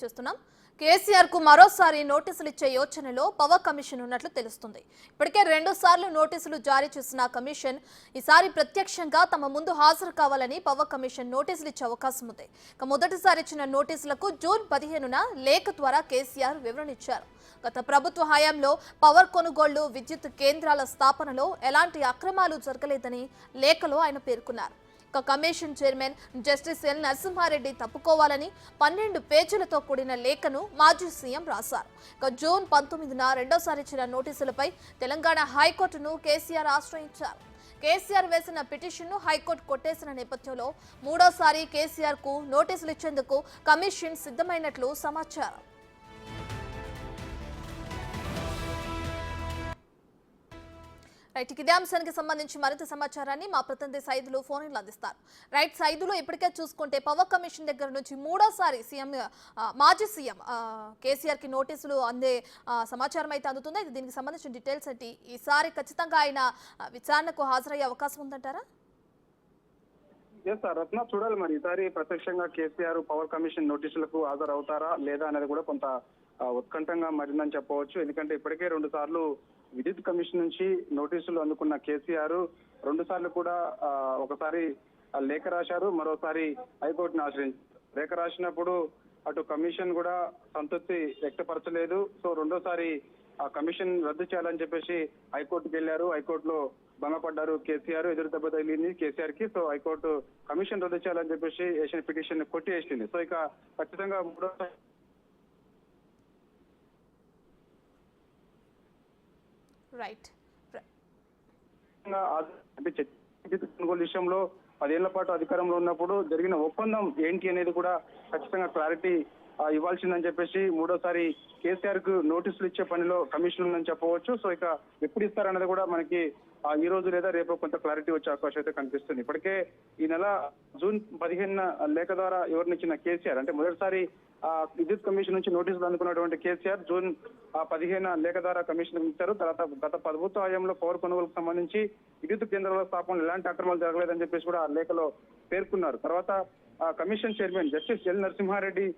చూస్తున్నాం. కేసీఆర్ కు మరోసారి నోటీసులు ఇచ్చే యోచనలో పవర్ కమిషన్ ఉన్నట్లు తెలుస్తుంది. ఇప్పటికే 2 సార్లు నోటీసులు జారీ చేసిన కమిషన్ ఈసారి ప్రత్యక్షంగా తమ ముందు హాజరు కావాలని పవర్ కమిషన్ నోటీసులు ఇచ్చే అవకాశం ఉంది. మొదటిసారి ఇచ్చిన నోటీసులకు జూన్ 15న లేఖ ద్వారా కేసీఆర్ వివరణ ఇచ్చారు. గత ప్రభుత్వ హయాంలో పవర్ కొనుగోళ్లు, విద్యుత్ కేంద్రాల స్థాపనలో ఎలాంటి అక్రమాలు జరగలేదని లేఖలో ఆయన పేర్కొన్నారు. Commission chairman justice L Narasimha Reddy తప్పుకోవాలని 12 పేజీలతో కూడిన లేఖను మాజీ సీఎం రాశారు. జూన్ 19న రెండోసారి ఇచ్చిన నోటీసులపై తెలంగాణ హైకోర్టును కేసీఆర్ ఆశ్రయించారు. కేసీఆర్ వేసిన పిటిషన్ను హైకోర్టు కొట్టేసిన నేపథ్యంలో మూడోసారి కేసీఆర్ కు నోటీసులు ఇచ్చేందుకు కమిషన్ సిద్ధమైనట్లు సమాచారం. రైట్, ఇదే అంశానికి సంబంధించి మరింత సమాచారాన్ని మా ప్రతినిధి సైదులు ఫోన్లో అందిస్తారు. రైట్ సైదులు, ఇప్పటికే చూసుకుంటే పవర్ కమిషన్ దగ్గర నుంచి మూడోసారి మాజీ సీఎం కేసీఆర్ కి నోటీసులు అందే సమాచారం అయితే అందుతుంది. అయితే దీనికి సంబంధించిన డీటెయిల్స్ ఏంటి? ఈసారి ఖచ్చితంగా ఆయన విచారణకు హాజరయ్యే అవకాశం ఉందంటారా? రత్న, చూడాలి మరి ఈసారి ప్రత్యక్షంగా కేసీఆర్ పవర్ కమిషన్ నోటీసులకు హాజరవుతారా లేదా అనేది కూడా కొంత ఉత్కంఠంగా మారిందని చెప్పవచ్చు. ఎందుకంటే ఇప్పటికే 2 సార్లు విద్యుత్ కమిషన్ నుంచి నోటీసులు అందుకున్న కేసీఆర్ 2 సార్లు కూడా ఒకసారి లేఖ రాశారు, మరోసారి హైకోర్టును ఆశ్రయించారు. లేఖ రాసినప్పుడు అటు కమిషన్ కూడా సంతృప్తి వ్యక్తపరచలేదు. సో రెండోసారి ఆ కమిషన్ రద్దు చేయాలని చెప్పేసి హైకోర్టుకు వెళ్లారు. హైకోర్టులో భంగపడ్డారు కేసీఆర్, ఎదురు దెబ్బ తగిలింది కేసీఆర్ కి. సో హైకోర్టు కమిషన్ రద్దు చేయాలని చెప్పేసి వేసిన పిటిషన్ కొట్టివేసింది. సో ఇక ఖచ్చితంగా మూడోసారి అంటే కొనుగోలు విషయంలో 10 ఏళ్ల పాటు అధికారంలో ఉన్నప్పుడు జరిగిన ఒప్పందం ఏంటి అనేది కూడా ఖచ్చితంగా క్లారిటీ ఇవ్వాల్సిందని చెప్పేసి మూడోసారి కేసీఆర్ కు నోటీసులు ఇచ్చే పనిలో కమిషన్ ఉందని చెప్పవచ్చు. సో ఇక ఎప్పుడు ఇస్తారన్నది కూడా మనకి ఈ రోజు లేదా రేపు కొంత క్లారిటీ వచ్చే అవకాశం అయితే కనిపిస్తుంది. ఇప్పటికే ఈ నెల జూన్ 15న లేఖ ద్వారా ఎవరినిచ్చిన కేసీఆర్, అంటే మొదటిసారి విద్యుత్ కమిషన్ నుంచి నోటీసులు అందుకున్నటువంటి కేసీఆర్ జూన్ 15న లేఖ ద్వారా కమిషన్ ఇచ్చారు. తర్వాత గత ప్రభుత్వ హయాంలో పవర్ కొనుగోలుకు సంబంధించి విద్యుత్ కేంద్రాల స్థాపనలో ఎలాంటి అక్రమాలు జరగలేదని చెప్పేసి కూడా ఆ లేఖలో పేర్కొన్నారు. తర్వాత commission chairman justice L Narasimha Reddy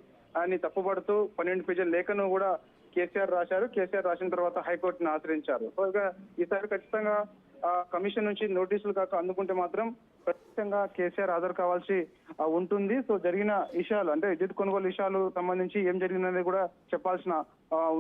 అని తప్పుపడుతూ 12 పేజీల లేఖను కూడా కేసీఆర్ రాశారు. కేసీఆర్ రాసిన తర్వాత హైకోర్టును ఆశ్రయించారు. సో ఇక ఈసారి ఖచ్చితంగా కమిషన్ నుంచి నోటీసులు కాక అందుకుంటే మాత్రం ఖచ్చితంగా కేసీఆర్ హాజరు కావాల్సి ఉంటుంది. సో జరిగిన విషయాలు, అంటే విద్యుత్ కొనుగోలు విషయాలు సంబంధించి ఏం జరిగిందనేది కూడా చెప్పాల్సిన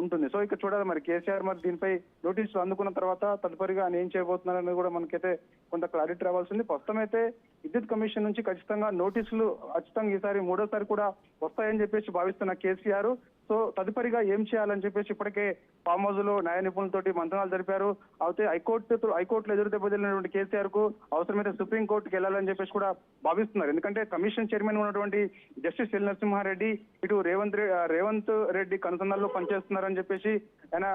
ఉంటుంది. సో ఇక చూడాలి మరి కేసీఆర్ మరి దీనిపై నోటీసులు అందుకున్న తర్వాత తదుపరిగా ఆయన ఏం చేయబోతున్నారనేది కూడా మనకైతే కొంత క్లారిటీ రావాల్సింది. ప్రస్తుతం అయితే విద్యుత్ కమిషన్ నుంచి ఖచ్చితంగా నోటీసులు ఖచ్చితంగా ఈసారి మూడోసారి కూడా వస్తాయని చెప్పేసి భావిస్తున్న కేసీఆర్ సో తదుపరిగా ఏం చేయాలని చెప్పేసి ఇప్పటికే ఫామ్ హౌస్ లో న్యాయ నిపుణులతోటి మంత్రాలు జరిపారు. అయితే హైకోర్టులో ఎదురు దెబ్బతిన్నటువంటి కేసీఆర్ కు అవసరమైతే సుప్రీంకోర్టుకి వెళ్ళాలని చెప్పేసి కూడా భావిస్తున్నారు. ఎందుకంటే కమిషన్ చైర్మన్ ఉన్నటువంటి జస్టిస్ ఎల్ నరసింహారెడ్డి ఇటు రేవంత్ రెడ్డి కనుసన్నల్లో పనిచేస్తున్నారని చెప్పేసి ఆయన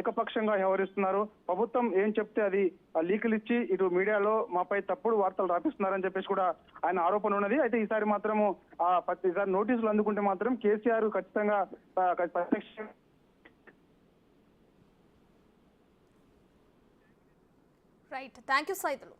ఏకపక్షంగా వ్యవహరిస్తున్నారు. ప్రభుత్వం ఏం చెప్తే అది లీకులు ఇచ్చి ఇటు మీడియాలో మాపై తప్పుడు వార్తలు రాపిస్తున్నారని చెప్పేసి కూడా ఆయన ఆరోపణ ఉన్నది. అయితే ఈసారి మాత్రము ఈసారి నోటీసులు అందుకుంటే మాత్రం కేసీఆర్ ఖచ్చితంగా రైట్, థ్యాంక్ యూ సైదులు.